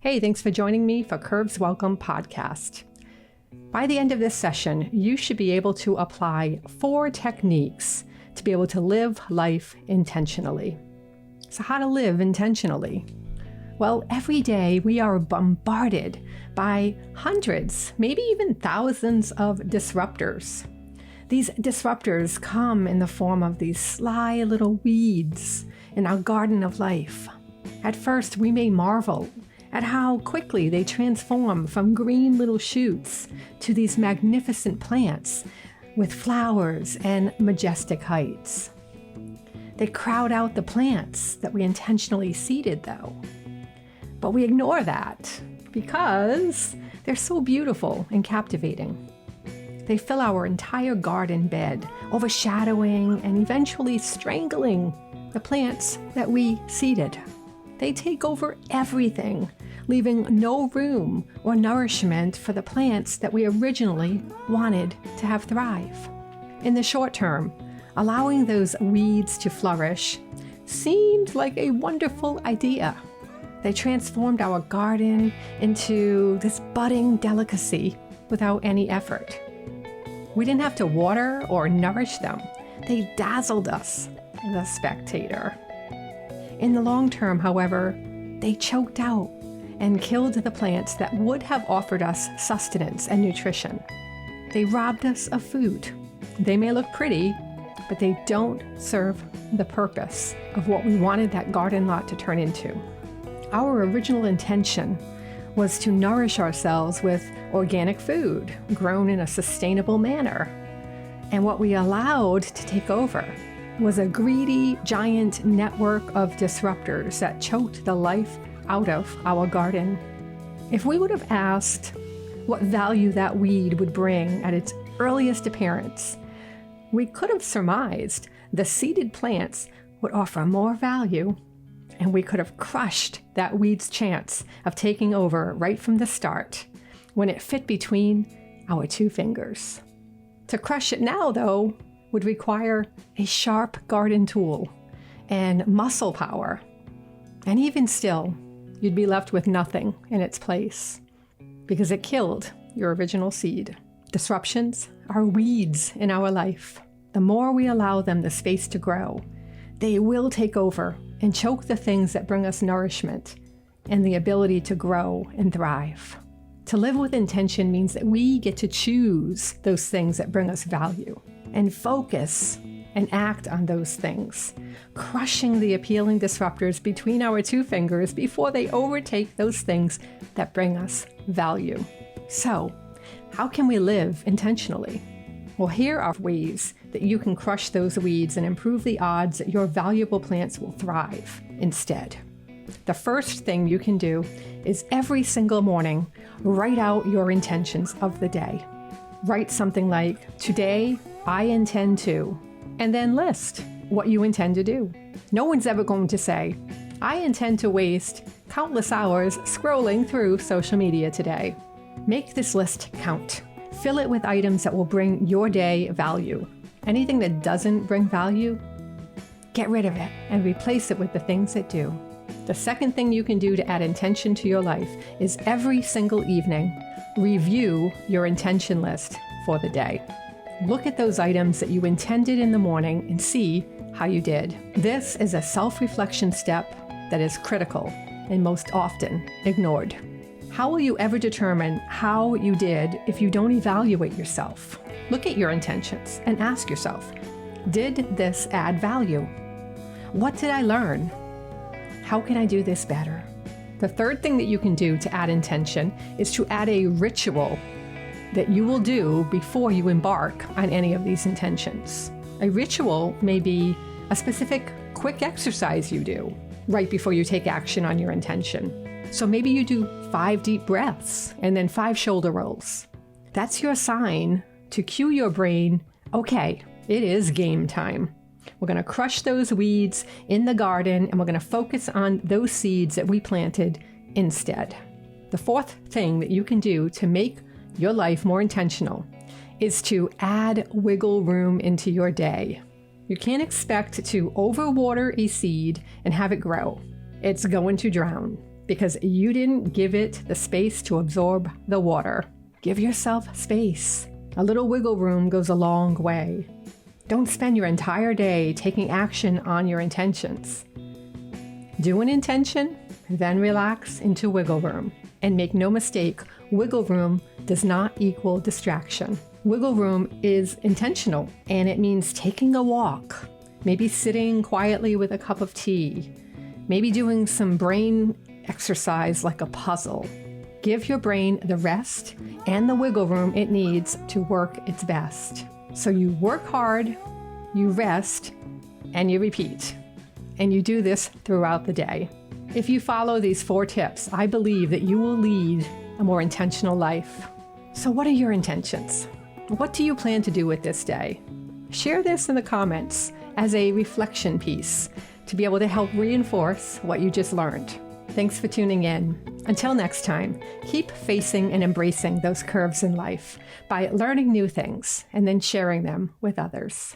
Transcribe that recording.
Hey, thanks for joining me for Curves Welcome podcast. By the end of this session, you should be able to apply 4 techniques to be able to live life intentionally. So how to live intentionally? Well, every day we are bombarded by hundreds, maybe even thousands of disruptors. These disruptors come in the form of these sly little weeds in our garden of life. At first, we may marvel at how quickly they transform from green little shoots to these magnificent plants with flowers and majestic heights. They crowd out the plants that we intentionally seeded, though. But we ignore that because they're so beautiful and captivating. They fill our entire garden bed, overshadowing and eventually strangling the plants that we seeded. They take over everything, leaving no room or nourishment for the plants that we originally wanted to have thrive. In the short term, allowing those weeds to flourish seemed like a wonderful idea. They transformed our garden into this budding delicacy without any effort. We didn't have to water or nourish them. They dazzled us, the spectator. In the long term, however, they choked out and killed the plants that would have offered us sustenance and nutrition. They robbed us of food. They may look pretty, but they don't serve the purpose of what we wanted that garden lot to turn into. Our original intention was to nourish ourselves with organic food grown in a sustainable manner. And what we allowed to take over was a greedy, giant network of disruptors that choked the life out of our garden. If we would have asked what value that weed would bring at its earliest appearance, we could have surmised the seeded plants would offer more value, and we could have crushed that weed's chance of taking over right from the start when it fit between our 2 fingers. To crush it now, though, would require a sharp garden tool and muscle power. And even still, you'd be left with nothing in its place because it killed your original seed. Disruptions are weeds in our life. The more we allow them the space to grow, they will take over and choke the things that bring us nourishment and the ability to grow and thrive. To live with intention means that we get to choose those things that bring us value and focus and act on those things, crushing the appealing disruptors between our 2 fingers before they overtake those things that bring us value. So, how can we live intentionally? Well, here are ways that you can crush those weeds and improve the odds that your valuable plants will thrive instead. The first thing you can do is every single morning, write out your intentions of the day. Write something like, today I intend to, and then list what you intend to do. No one's ever going to say, I intend to waste countless hours scrolling through social media today. Make this list count. Fill it with items that will bring your day value. Anything that doesn't bring value, get rid of it and replace it with the things that do. The second thing you can do to add intention to your life is every single evening, review your intention list for the day. Look at those items that you intended in the morning and see how you did. This is a self-reflection step that is critical and most often ignored. How will you ever determine how you did if you don't evaluate yourself? Look at your intentions and ask yourself, did this add value? What did I learn? How can I do this better? The third thing that you can do to add intention is to add a ritual that you will do before you embark on any of these intentions. A ritual may be a specific quick exercise you do right before you take action on your intention. So maybe you do 5 deep breaths and then 5 shoulder rolls. That's your sign to cue your brain, okay, it is game time. We're going to crush those weeds in the garden and we're going to focus on those seeds that we planted instead. The fourth thing that you can do to make your life more intentional is to add wiggle room into your day. You can't expect to overwater a seed and have it grow. It's going to drown. because you didn't give it the space to absorb the water. Give yourself space. A little wiggle room goes a long way. Don't spend your entire day taking action on your intentions. Do an intention, then relax into wiggle room. And make no mistake, wiggle room does not equal distraction. Wiggle room is intentional, and it means taking a walk, maybe sitting quietly with a cup of tea, maybe doing some brain exercise like a puzzle. Give your brain the rest and the wiggle room it needs to work its best. So you work hard, you rest, and you repeat. And you do this throughout the day. If you follow these 4 tips, I believe that you will lead a more intentional life. So what are your intentions? What do you plan to do with this day? Share this in the comments as a reflection piece to be able to help reinforce what you just learned. Thanks for tuning in. Until next time, keep facing and embracing those curves in life by learning new things and then sharing them with others.